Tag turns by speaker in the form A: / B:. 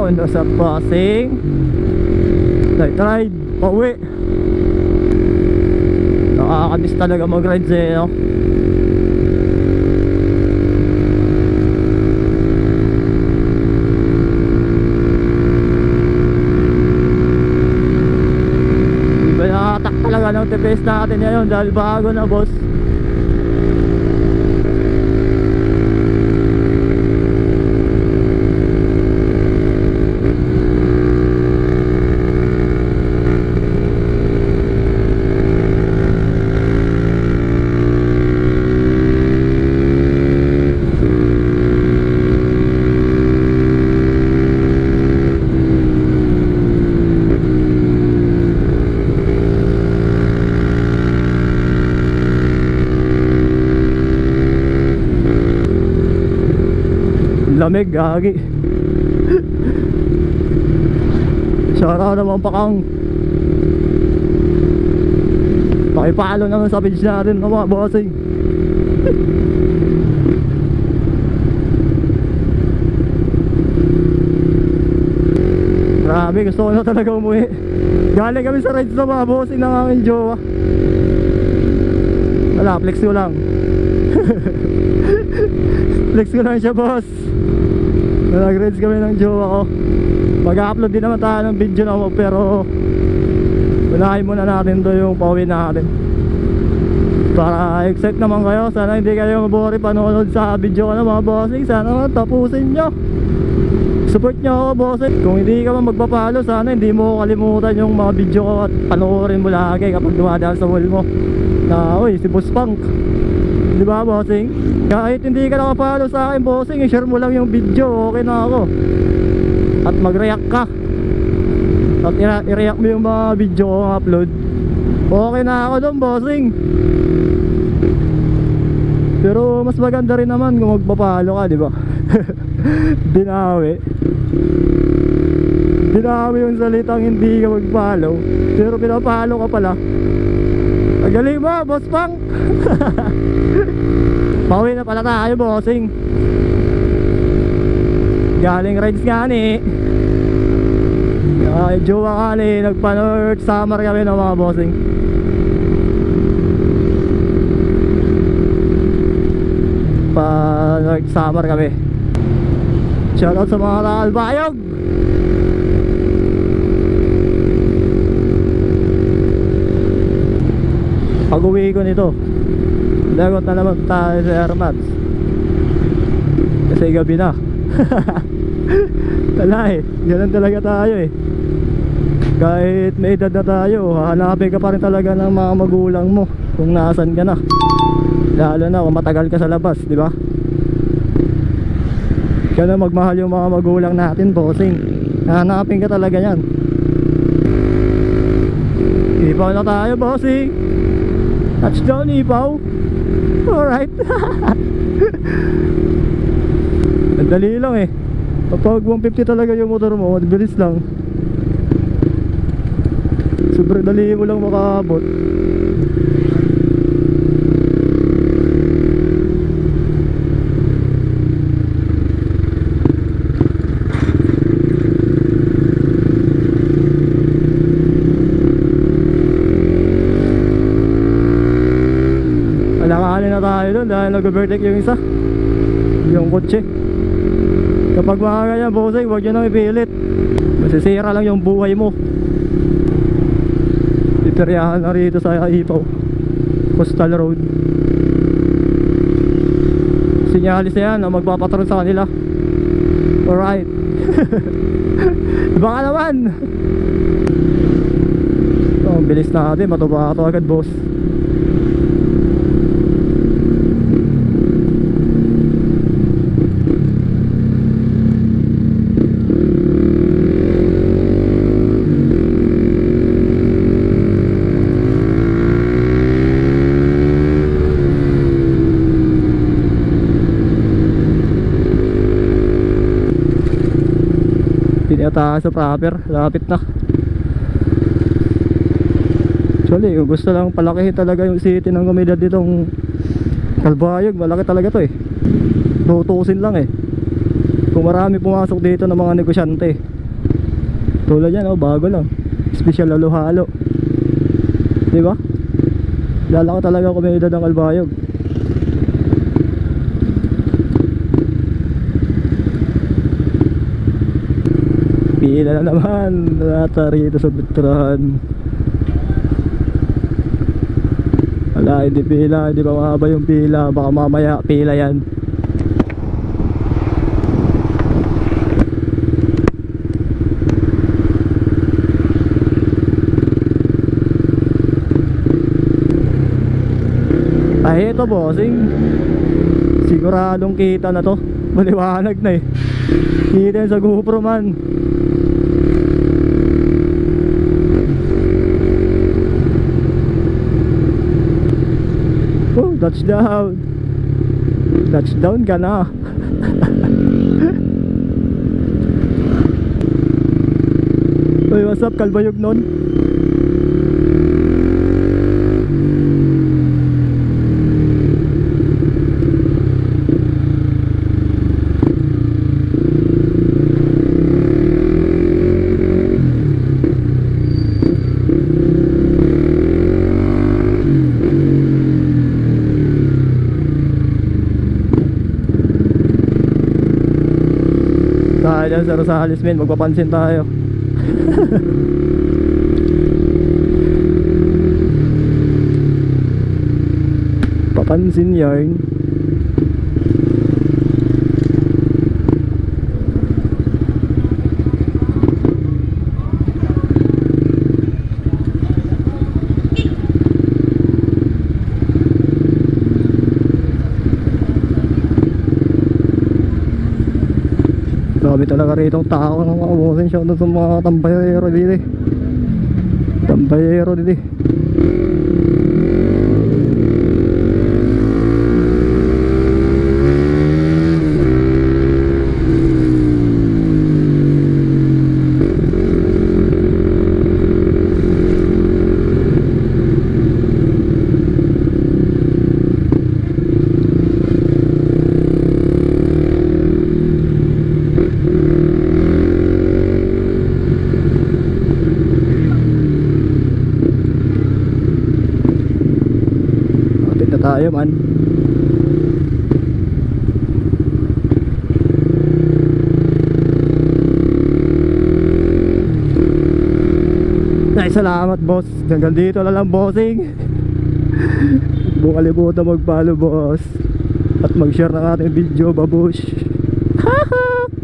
A: Yun, nasa Pasig. Night ride, pauwi. Nakakamiss talaga mag-ride no? Iba nakatak talaga ng TPS natin ngayon dahil bago na, boss. Lamig, gagi. Shoutout naman pa kang. Pakipalo naman sa page natin mga bossing. Grabe, gusto ko na talaga umuwi. Galing kami sa rides na mga bossing ng aking jowa. Wala, flex ko lang. Flex ko lang siya, boss. Nag-rides kami ng jowa ko. Mag-upload din naman tayo ng video na mo, pero unahin muna natin to yung pauwi natin para excited naman kayo. Sana hindi kayo mabori panonood sa video ko na mga bossing. Sana tapusin nyo. Support nyo ako, bossing. Kung hindi ka man magpapalo, sana hindi mo kalimutan yung mga video ko at panoorin mo lagi kapag dumadaan sa wall mo na, uy, si Boss Punk, di ba, bossing? Kahit hindi ka nakapalo sa akin, bossing, i-share mo lang yung video, okay na ako. At mag-react ka. At i-react mo yung mga video ko upload, okay na ako doon, bossing. Pero mas maganda rin naman kung magpapalo ka, di ba? Dinawi yung salitang hindi ka magpalo, pero pinapalo ka pala. Magaling mo, Boss Pang. Pauwi na pala tayo, bossing. Galing rides nga ni jowa ka ni. Nagpa-North Summer kami ng mga bossing. Pa-North Summer kami. Shoutout sa mga Albayog. Pag uwi ko nito, lagot na naman tayo sa Airmats kasi gabi na. Wala eh, ganun talaga tayo eh. Kahit may edad na tayo, hahanapin ka pa rin talaga ng mga magulang mo kung nasan ka na. Lalo na kung matagal ka sa labas, di ba? Kaya magmahal yung mga magulang natin, bossing. Hahanapin ka talaga yan. Ipaw na tayo, bossing. Touchdown, Ipaw. Alright. Madali lang eh. Kapag 150 talaga yung motor mo, mabilis lang. Sobrang dali mo lang makaabot. Alakanin na tayo doon dahil nag-overtake yung isa, yung kotse. Kapag mga ganyan, bossing, huwag nyo nang ipilit. Masisira lang yung buhay mo. Iperyahan na rito sa Ipaw Coastal Road. Sinyalis na yan na magpapatron sa kanila. Alright. Baka naman. Oh, bilis natin, matuba ito agad, boss. Pinata sa proper, lapit na. Actually, gusto lang palakihin talaga yung city ng komunidad ditong Albayog. Malaki talaga to eh. Tutusin lang eh. Kung marami pumasok dito ng mga negosyante, Tulad yan, oh, bago lang. Special halo-halo. Diba? Lala ko talaga kumida ng Albayog. Pila na naman nata rito sa Betrahan. Wala, hindi pila, hindi pa mahaba yung pila. Baka mamaya pila yan. Ay, ito bossing, siguradong kita na to. Maliwanag na eh. Kita yan sa GoPro man. Oh, touchdown. Touchdown ka na. Uy, what's up, Kalbayog nun? Tayo dyan sa Rosales, men, magpapansin tayo. Papansin yarn. Sabi talaga rito ang tao ng mga bossing. Siya doon sa mga tambayero dito eh. Tambayero dito eh. Tayo man. Ay, salamat boss. Hanggang dito na lang bossing. Huwag kalimutan mag-follow boss. At mag-share ng ating video babush. Haha.